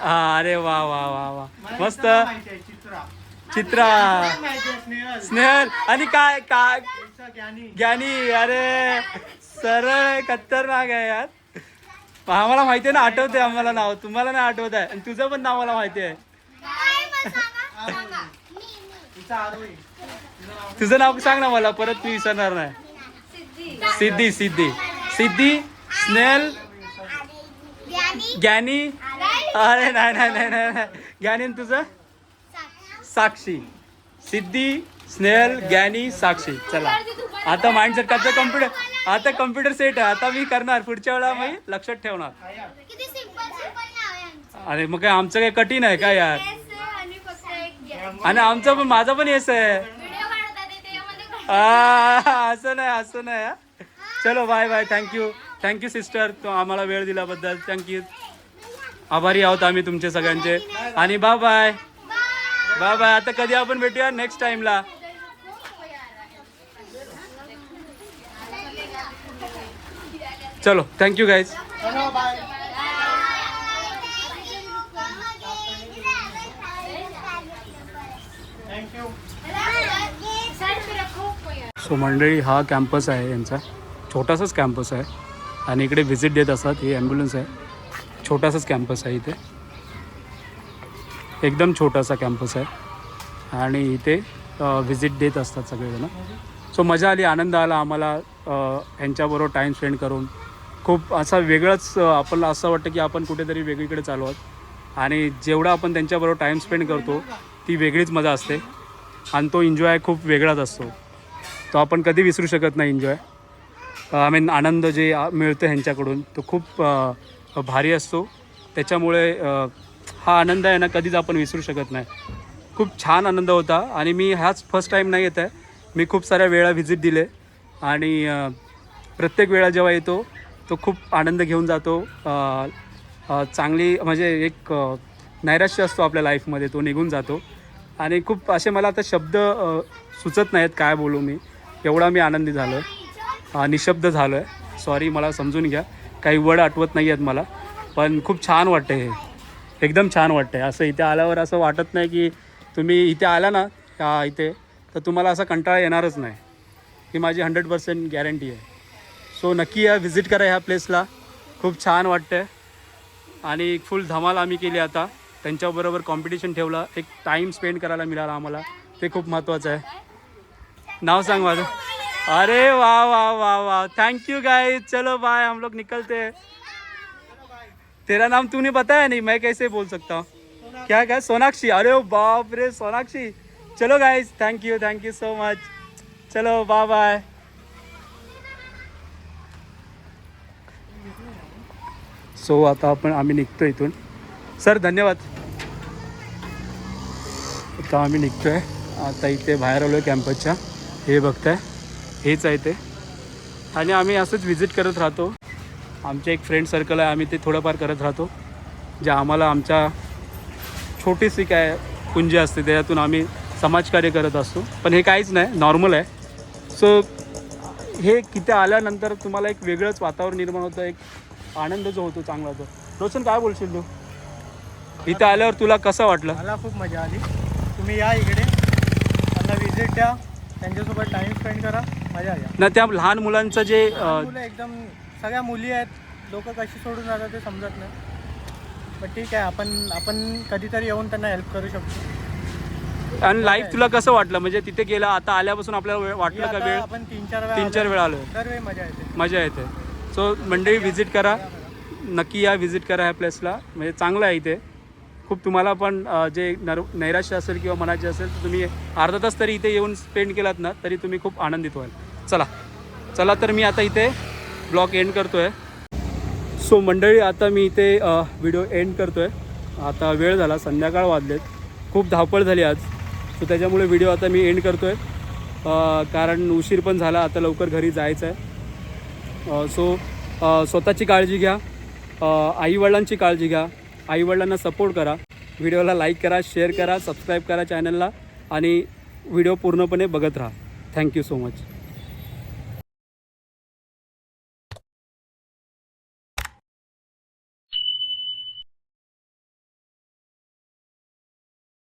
हा, अरे वा मस्त. चित्रा. स्नेहल. आणि काय ज्ञानी. अरे सरळ खतरनाक आहे यार. आम्हाला माहिती आहे ना, आठवते आम्हाला नाव. तुम्हाला नाही आठवत आहे. आणि तुझं पण नाव मला माहिती आहे. तुझं नाव सांग ना मला, परत तू विसरणार नाही. सिद्धी. स्नेहल. ज्ञानी. अरे नाही. ज्ञानी. तुझं? साक्षी. सिद्धी, स्नेहल, ज्ञानी, साक्षी. चला आता माइंडसेट करतो. आता कम्प्युटर सेट आहे. आता मी करणार, पुढच्या वेळा मी लक्षात ठेवणार. अरे मग काय आमचं काय कठीण आहे का यार? आणि आमचं पण, माझा पण येस आहे. असं नाही. चलो बाय. थँक्यू सिस्टर, तो आम्हाला वेळ दिल्याबद्दल थँक्यू. आभारी आहोत आम्ही तुमचे सगळ्यांचे. आणि बाय. आता कधी आपण भेटूया नेक्स्ट टाइमला. चलो थँक्यू गाईज. सो मंडळी, हा कॅम्पस आहे यांचा, छोटासाच कॅम्पस आहे. आणि इकडे व्हिजिट देत असतात. ही ॲम्ब्युलन्स आहे, छोटासाच कॅम्पस आहे इथे, एकदम छोटासा कॅम्पस आहे आणि इथे व्हिजिट देत असतात सगळेजण. सो मजा आली, आनंद आला आम्हाला ह्यांच्याबरोबर टाईम स्पेंड करून. खूप असा वेगळंच आपल्याला असं वाटतं की आपण कुठेतरी वेगळीकडे चालू आहोत आणि जेवढा आपण त्यांच्याबरोबर टाईम स्पेंड करतो ती वेगळीच मजा असते आणि तो एन्जॉय खूप वेगळाच असतो. तो आपण कधी विसरू शकत नाही एन्जॉय. आय मीन आनंद जे मिळतं ह्यांच्याकडून तो खूप भारी असतो. त्याच्यामुळे हा आनंद आहे ना कधीच आपण विसरू शकत नाही. खूप छान आनंद होता आणि मी ह्याच फर्स्ट टाईम नाही येत आहे, मी खूप साऱ्या वेळा व्हिजिट दिले आणि प्रत्येक वेळा जेव्हा येतो तो खूप आनंद घेऊन जातो. चांगली म्हणजे एक नैराश्य असतो आपल्या लाईफमध्ये, तो निघून जातो आणि खूप असे मला आता शब्द सुचत नाहीत काय बोलू मी, एवढा मी आनंदी झालो आहे, निशब्द झालो आहे. सॉरी, मला समजून घ्या, काही वर्ड आठवत नाही आहेत मला, पण खूप छान वाटतं हे, एकदम छान वाटतं आहे. असं इथे आल्यावर असं वाटत नाही की तुम्ही इथे आला ना इथे तर तुम्हाला असा कंटाळा येणारच नाही, ही माझी 100% गॅरंटी आहे. सो नक्की या व्हिजिट करा ह्या प्लेसला, खूप छान वाटतं आहे आणि फुल धमाल आम्ही केली. आता त्यांच्याबरोबर कॉम्पिटिशन ठेवलं, एक टाईम स्पेंड करायला मिळाला आम्हाला, ते खूप महत्त्वाचं आहे. नाव सांग माझं. अरे वाह वाह वाह वाह, थैंक यू गाइस, चलो बाय, हम लोग निकलते हैं. तेरा नाम तूने बताया नहीं, मैं कैसे बोल सकता हूँ. क्या क्या सोनाक्षी, अरे बाप रे सोनाक्षी. चलो guys, thank you so much, चलो बाय बाय. सो आता आम्ही निघतो इथून. सर धन्यवाद. आता आम्ही निघतो आहे, आता इथे बाहेर आलो आहे कॅम्पसच्या. हे बघताय हेच आहे ते आणि आम्ही असंच व्हिजिट करत राहतो. आमचे एक फ्रेंड सर्कल आहे, आम्ही ते थोडंफार करत राहतो. जे आम्हाला आमच्या छोटीशी काय पुंजी असते त्याच्यातून आम्ही समाजकार्य करत असतो. पण हे काहीच नाही, नॉर्मल आहे. सो हे तिथे आल्यानंतर तुम्हाला एक वेगळंच वातावरण निर्माण होतं, एक आनंद जो होतो चांगला होतो. रोशन काय बोलशील तू, इथं आल्यावर तुला कसं वाटलं? मला खूप मजा आली. तुम्ही या इकडे, त्यांना विजिट द्या, त्यांच्यासोबत टाईम स्पेंड करा, मजा या. ना त्या लहान मुलांचं जे मुलं एकदम सगळ्या मुली आहेत, लोक कशी सोडून जातात ते समजत नाही. पण ठीक आहे, आपण कधीतरी येऊन त्यांना हेल्प करू शकतो. आणि लाईफ तुला कसं वाटलं, म्हणजे तिथे गेला आता आल्यापासून आपल्याला वाटलं का वेळ? आपण 3-4 वेळा आलो, दरवेळी मजा येते. सो मंडळी व्हिजिट करा, नक्की या व्हिजिट करा ह्या प्लेसला, म्हणजे चांगलं आहे इथे. खूप तुम्हाला पण जे नैराश्य असेल किंवा मनाचे असेल तर तुम्ही अर्धा तास तरी इथे येऊन स्पेंड केलात ना तरी तुम्ही खूप आनंदित व्हाल. चला तर मी आता इथे ब्लॉग एंड करतो आहे. सो मंडळी आता मी इथे व्हिडिओ एंड करतो आहे. आता वेळ झाला, संध्याकाळ वाजलेत, खूप धावपळ झाली आज. सो त्याच्यामुळे व्हिडिओ आता मी एंड करतो आहे, कारण उशीर पण झाला, आता लवकर घरी जायचं आहे. सो स्वतःची काळजी घ्या, आईवडिलांची काळजी घ्या, आईवडिलांना सपोर्ट करा, व्हिडिओला लाईक करा, शेअर करा, सबस्क्राईब करा चॅनलला आणि व्हिडिओ पूर्णपणे बघत राहा. Thank you so much.